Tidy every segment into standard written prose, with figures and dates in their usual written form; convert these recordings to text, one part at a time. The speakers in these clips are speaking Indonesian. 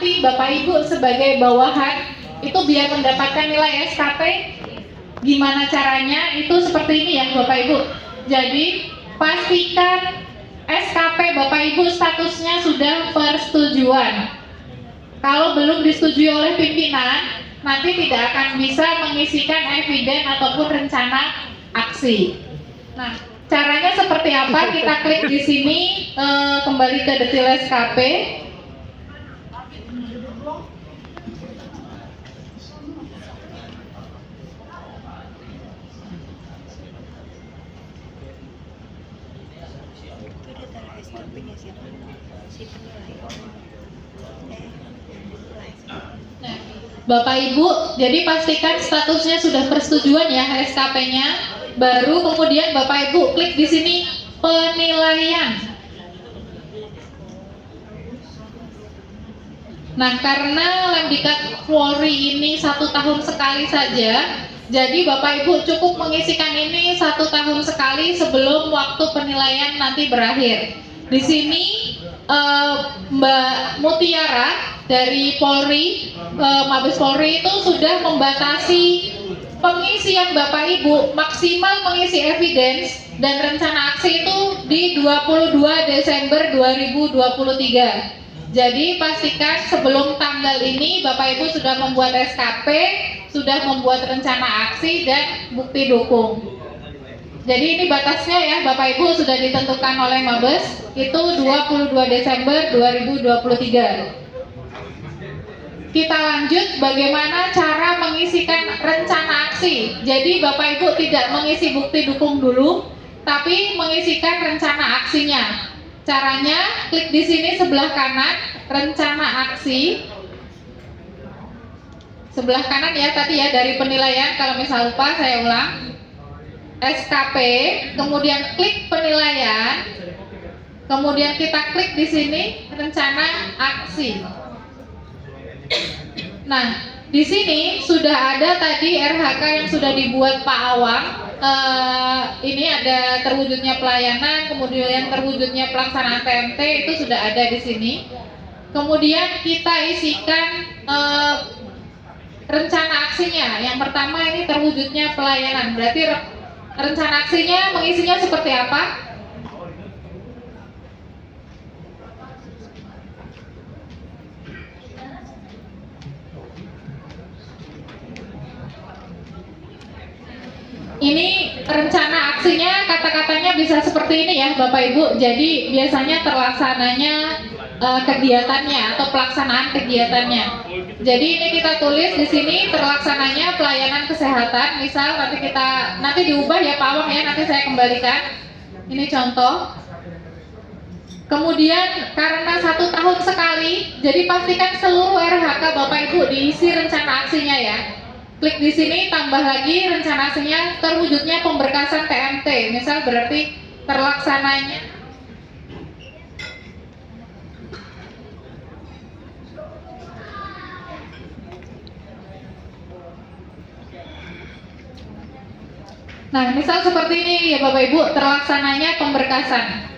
nanti Bapak Ibu sebagai bawahan itu biar mendapatkan nilai SKP, gimana caranya? Itu seperti ini ya Bapak Ibu. Jadi pastikan SKP Bapak Ibu statusnya sudah persetujuan. Kalau belum disetujui oleh pimpinan, nanti tidak akan bisa mengisikan eviden ataupun rencana aksi. Nah, caranya seperti apa? Kita klik di sini, kembali ke detail SKP. Nah, Bapak Ibu, jadi pastikan statusnya sudah persetujuan ya SKP-nya. Baru kemudian Bapak Ibu klik di sini penilaian. Nah, karena Lemdiklat Polri ini 1 tahun sekali saja, jadi Bapak Ibu cukup mengisikan ini 1 tahun sekali sebelum waktu penilaian nanti berakhir. Di sini Mbak Mutiara dari Polri, Mabes Polri itu sudah membatasi pengisian Bapak Ibu maksimal mengisi evidence dan rencana aksi itu di 22 Desember 2023. Jadi pastikan sebelum tanggal ini Bapak Ibu sudah membuat SKP, sudah membuat rencana aksi dan bukti dukung. Jadi ini batasnya ya Bapak Ibu sudah ditentukan oleh Mabes, itu 22 Desember 2023. Kita lanjut bagaimana cara mengisikan rencana aksi. Jadi Bapak Ibu tidak mengisi bukti dukung dulu, tapi mengisikan rencana aksinya. Caranya klik di sini sebelah kanan rencana aksi. Sebelah kanan ya tadi ya dari penilaian, kalau misal lupa saya ulang. SKP, kemudian klik penilaian. Kemudian kita klik di sini rencana aksi. Nah, di sini sudah ada tadi RHK yang sudah dibuat Pak Awang. Ini ada terwujudnya pelayanan, kemudian terwujudnya pelaksanaan TMT itu sudah ada di sini. Kemudian kita isikan rencana aksinya. Yang pertama ini terwujudnya pelayanan. Berarti rencana aksinya mengisinya seperti apa? Ini rencana aksinya kata-katanya bisa seperti ini ya Bapak Ibu. Jadi biasanya terlaksananya kegiatannya atau pelaksanaan kegiatannya. Jadi ini kita tulis di sini terlaksananya pelayanan kesehatan. Misal nanti diubah ya Pak Awang ya, nanti saya kembalikan. Ini contoh. Kemudian karena 1 tahun sekali, jadi pastikan seluruh RHK Bapak Ibu diisi rencana aksinya ya. Klik di sini, tambah lagi rencana aksinya terwujudnya pemberkasan TMT. Misal berarti terlaksananya Nah, misal seperti ini ya Bapak Ibu, terlaksananya pemberkasan.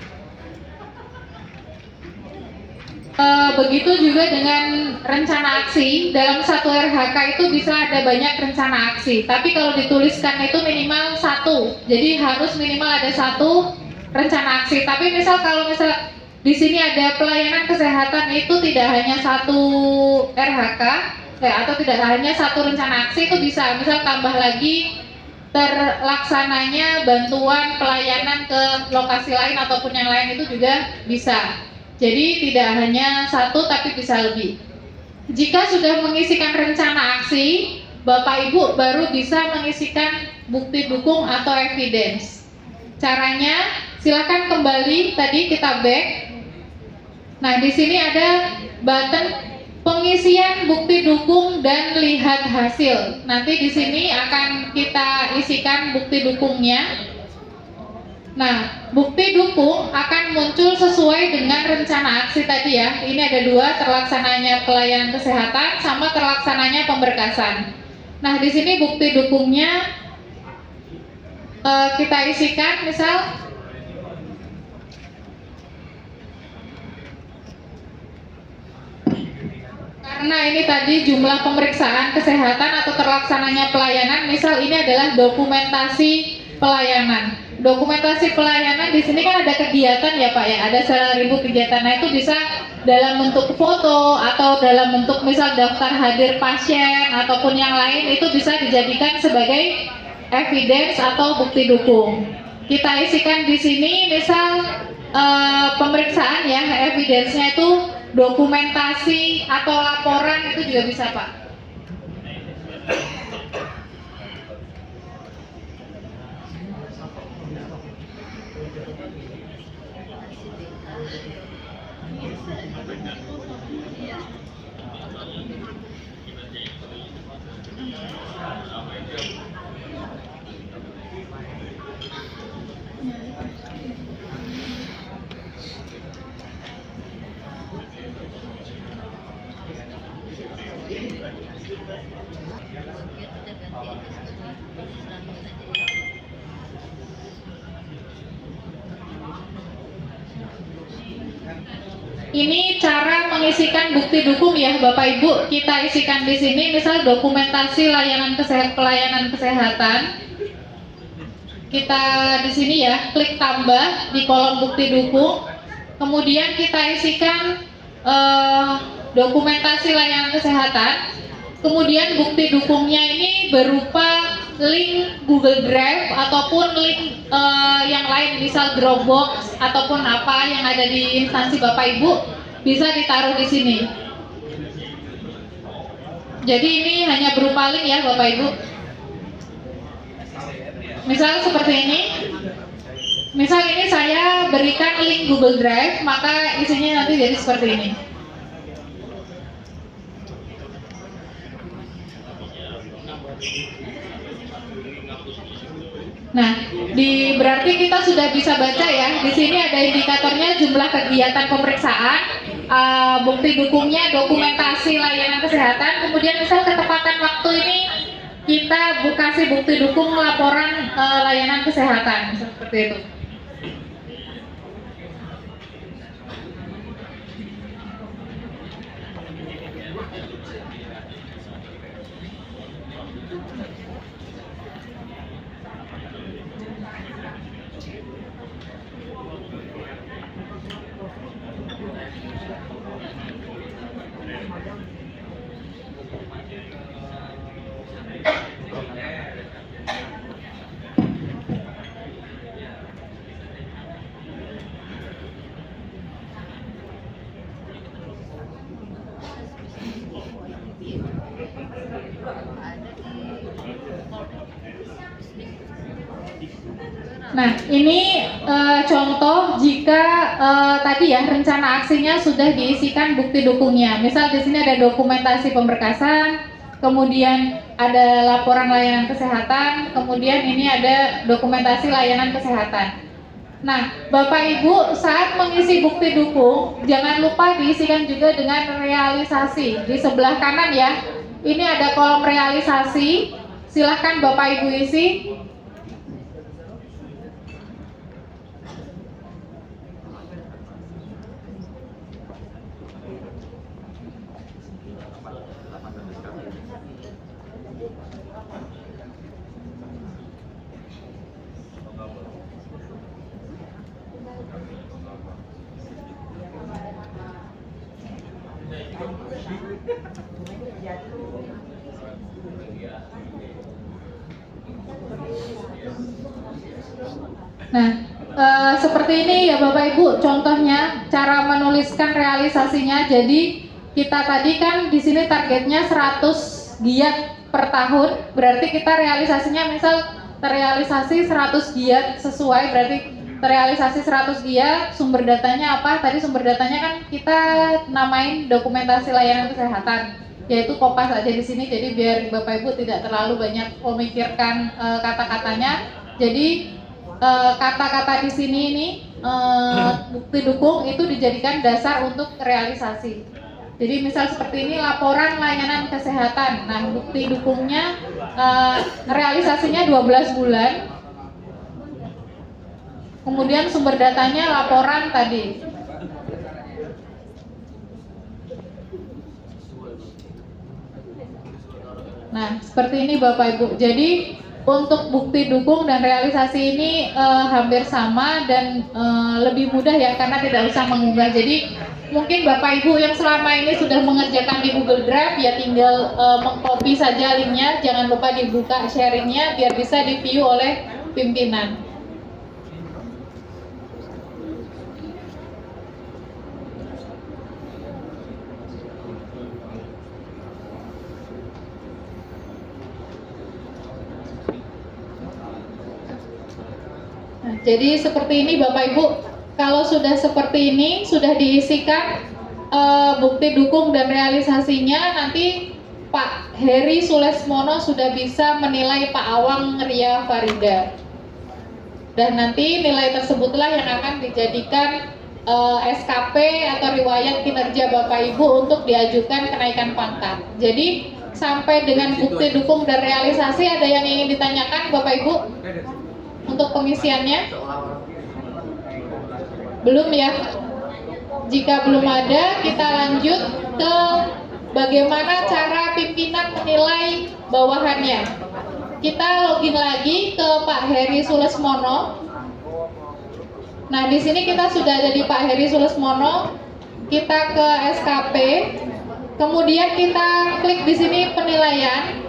Begitu juga dengan rencana aksi. Dalam satu RHK itu bisa ada banyak rencana aksi, tapi kalau dituliskan itu minimal 1. Jadi harus minimal ada 1 rencana aksi. Tapi kalau di sini ada pelayanan kesehatan, itu tidak hanya 1 RHK atau tidak hanya 1 rencana aksi, itu bisa misal tambah lagi terlaksananya bantuan pelayanan ke lokasi lain ataupun yang lain, itu juga bisa. Jadi tidak hanya 1 tapi bisa lebih. Jika sudah mengisikan rencana aksi, Bapak Ibu baru bisa mengisikan bukti dukung atau evidence. Caranya silakan kembali, tadi kita back. Nah, di sini ada button pengisian bukti dukung dan lihat hasil. Nanti di sini akan kita isikan bukti dukungnya. Nah, bukti dukung akan muncul sesuai dengan rencana aksi tadi ya. Ini ada 2, terlaksananya pelayanan kesehatan sama terlaksananya pemberkasan. Nah, di sini bukti dukungnya kita isikan, misal karena ini tadi jumlah pemeriksaan kesehatan atau terlaksananya pelayanan, misal ini adalah dokumentasi pelayanan. Dokumentasi pelayanan di sini kan ada kegiatan ya Pak ya, ada 1000 kegiatan. Nah itu bisa dalam bentuk foto atau dalam bentuk misal daftar hadir pasien ataupun yang lain, itu bisa dijadikan sebagai evidence atau bukti dukung. Kita isikan di sini misal pemeriksaan ya, evidence-nya itu dokumentasi atau laporan, itu juga bisa Pak. Ini cara mengisikan bukti dukung ya Bapak Ibu. Kita isikan di sini misal dokumentasi pelayanan kesehatan. Kita di sini ya klik tambah di kolom bukti dukung. Kemudian kita isikan dokumentasi layanan kesehatan. Kemudian bukti dukungnya ini berupa link Google Drive ataupun link yang lain, misal Dropbox ataupun apa yang ada di instansi Bapak Ibu, bisa ditaruh di sini. Jadi ini hanya berupa link ya Bapak Ibu. Misal seperti ini. Misal ini saya berikan link Google Drive, maka isinya nanti jadi seperti ini. Nah, berarti kita sudah bisa baca ya. Di sini ada indikatornya, jumlah kegiatan pemeriksaan, bukti dukungnya, dokumentasi layanan kesehatan, kemudian misal ketepatan waktu ini kita kasih bukti dukung laporan layanan kesehatan, seperti itu. Nah, ini contoh jika tadi ya rencana aksinya sudah diisikan bukti dukungnya. Misal di sini ada dokumentasi pemberkasan, kemudian ada laporan layanan kesehatan, kemudian ini ada dokumentasi layanan kesehatan. Nah, Bapak Ibu saat mengisi bukti dukung, jangan lupa diisikan juga dengan realisasi. Di sebelah kanan ya, ini ada kolom realisasi. Silahkan Bapak Ibu isi. Nah, seperti ini ya Bapak Ibu contohnya cara menuliskan realisasinya. Jadi kita tadi kan di sini targetnya 100 giat per tahun, berarti kita realisasinya misal terrealisasi 100 giat sesuai, berarti terrealisasi 100 giat. Sumber datanya apa? Tadi sumber datanya kan kita namain dokumentasi layanan kesehatan, yaitu Kopas aja di sini. Jadi biar Bapak Ibu tidak terlalu banyak memikirkan kata-katanya. Jadi kata-kata di sini ini bukti dukung itu dijadikan dasar untuk realisasi. Jadi misal seperti ini laporan layanan kesehatan. Nah, bukti dukungnya realisasinya 12 bulan. Kemudian sumber datanya laporan tadi. Nah, seperti ini Bapak Ibu. Jadi untuk bukti dukung dan realisasi ini hampir sama dan lebih mudah ya karena tidak usah mengunggah. Jadi mungkin Bapak Ibu yang selama ini sudah mengerjakan di Google Drive ya tinggal mengcopy saja linknya. Jangan lupa dibuka sharingnya biar bisa di-view oleh pimpinan. Nah, jadi seperti ini Bapak Ibu, kalau sudah seperti ini, sudah diisikan bukti dukung dan realisasinya, nanti Pak Heri Sulesmono sudah bisa menilai Pak Awang Ria Farida. Dan nanti nilai tersebutlah yang akan dijadikan SKP atau riwayat kinerja Bapak Ibu untuk diajukan kenaikan pangkat. Jadi sampai dengan bukti dukung dan realisasi, ada yang ingin ditanyakan Bapak Ibu? Untuk pengisiannya? Belum ya? Jika belum ada, kita lanjut ke bagaimana cara pimpinan menilai bawahannya. Kita login lagi ke Pak Heri Sulesmono. Nah, di sini kita sudah ada di Pak Heri Sulesmono. Kita ke SKP. Kemudian kita klik di sini penilaian.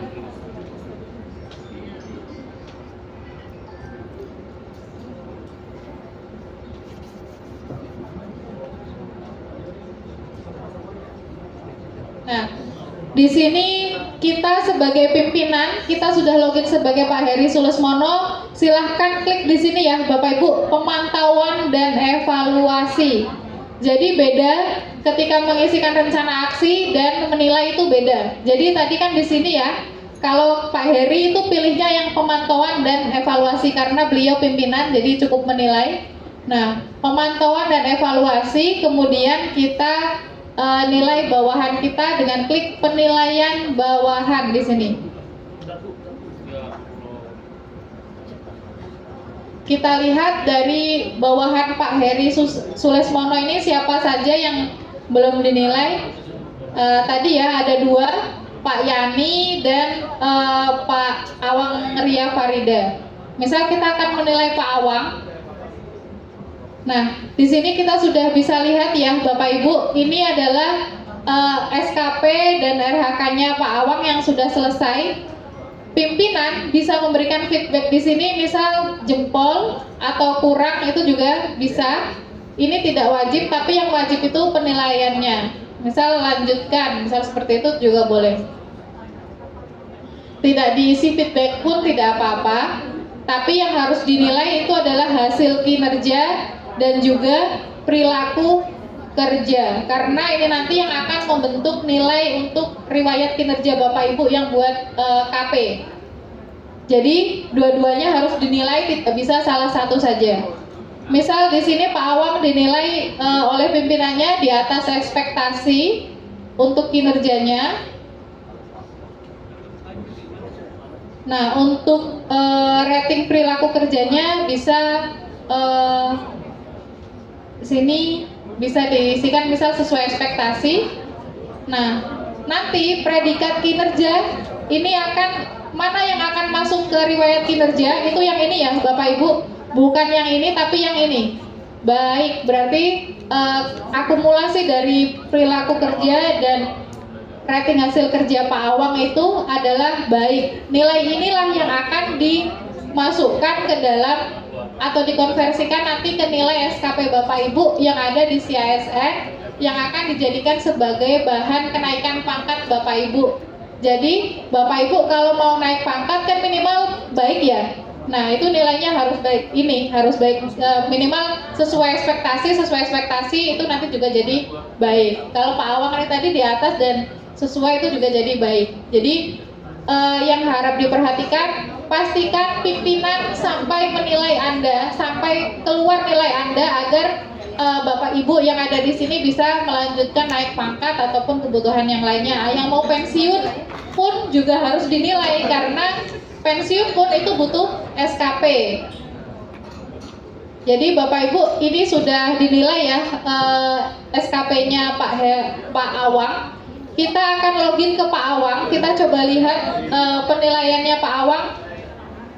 Nah, di sini kita sebagai pimpinan, kita sudah login sebagai Pak Heri Sulesmono. Silahkan klik di sini ya, Bapak Ibu, pemantauan dan evaluasi. Jadi beda ketika mengisikan rencana aksi dan menilai itu beda. Jadi tadi kan di sini ya, kalau Pak Heri itu pilihnya yang pemantauan dan evaluasi karena beliau pimpinan, jadi cukup menilai. Nah, pemantauan dan evaluasi, kemudian kita nilai bawahan kita dengan klik penilaian bawahan di sini. Kita lihat dari bawahan Pak Heri Sulesmono ini siapa saja yang belum dinilai. Tadi ya ada 2, Pak Yani dan Pak Awang Ria Farida. Misal kita akan menilai Pak Awang. Nah, di sini kita sudah bisa lihat ya Bapak Ibu, ini adalah SKP dan RHK-nya Pak Awang yang sudah selesai. Pimpinan bisa memberikan feedback di sini, misal jempol atau kurang itu juga bisa. Ini tidak wajib, tapi yang wajib itu penilaiannya. Misal lanjutkan, misal seperti itu juga boleh. Tidak diisi feedback pun tidak apa-apa, tapi yang harus dinilai itu adalah hasil kinerja dan juga perilaku kerja, karena ini nanti yang akan membentuk nilai untuk riwayat kinerja Bapak Ibu yang buat KP. Jadi dua-duanya harus dinilai, tidak bisa salah satu saja. Misal di sini Pak Awang dinilai oleh pimpinannya di atas ekspektasi untuk kinerjanya. Nah, untuk rating perilaku kerjanya bisa sini bisa diisikan misal sesuai ekspektasi. Nah, nanti predikat kinerja ini akan mana yang akan masuk ke riwayat kinerja, itu yang ini ya Bapak Ibu, bukan yang ini tapi yang ini. Baik, berarti akumulasi dari perilaku kerja dan rating hasil kerja Pak Awang itu adalah baik. Nilai inilah yang akan dimasukkan ke dalam atau dikonversikan nanti ke nilai SKP Bapak Ibu yang ada di CASN yang akan dijadikan sebagai bahan kenaikan pangkat Bapak Ibu. Jadi Bapak Ibu kalau mau naik pangkat kan minimal baik ya. Nah, itu nilainya harus baik. Ini harus baik, minimal sesuai ekspektasi itu nanti juga jadi baik. Kalau Pak Awang ini tadi di atas dan sesuai itu juga jadi baik. Jadi yang harap diperhatikan, pastikan pimpinan sampai menilai Anda, sampai keluar nilai Anda agar Bapak Ibu yang ada di sini bisa melanjutkan naik pangkat ataupun kebutuhan yang lainnya. Yang mau pensiun pun juga harus dinilai karena pensiun pun itu butuh SKP. Jadi Bapak Ibu ini sudah dinilai ya SKP-nya Pak Awang. Kita akan login ke Pak Awang. Kita coba lihat penilaiannya Pak Awang.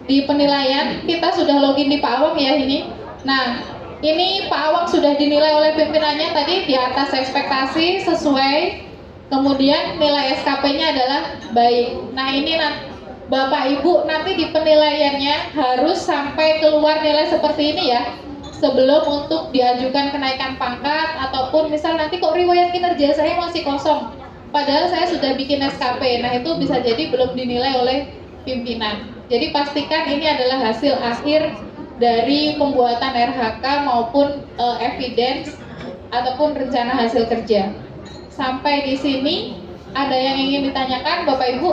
Di penilaian kita sudah login di Pak Awang ya ini. Nah, ini Pak Awang sudah dinilai oleh pimpinannya tadi di atas ekspektasi, sesuai. Kemudian nilai SKP-nya adalah baik. Nah, ini Bapak Ibu nanti di penilaiannya harus sampai keluar nilai seperti ini ya, sebelum untuk diajukan kenaikan pangkat, ataupun misal nanti kok riwayat kinerja saya masih kosong, padahal saya sudah bikin SKP. Nah, itu bisa jadi belum dinilai oleh pimpinan. Jadi pastikan ini adalah hasil akhir dari pembuatan RHK maupun evidence ataupun rencana hasil kerja. Sampai di sini ada yang ingin ditanyakan Bapak Ibu?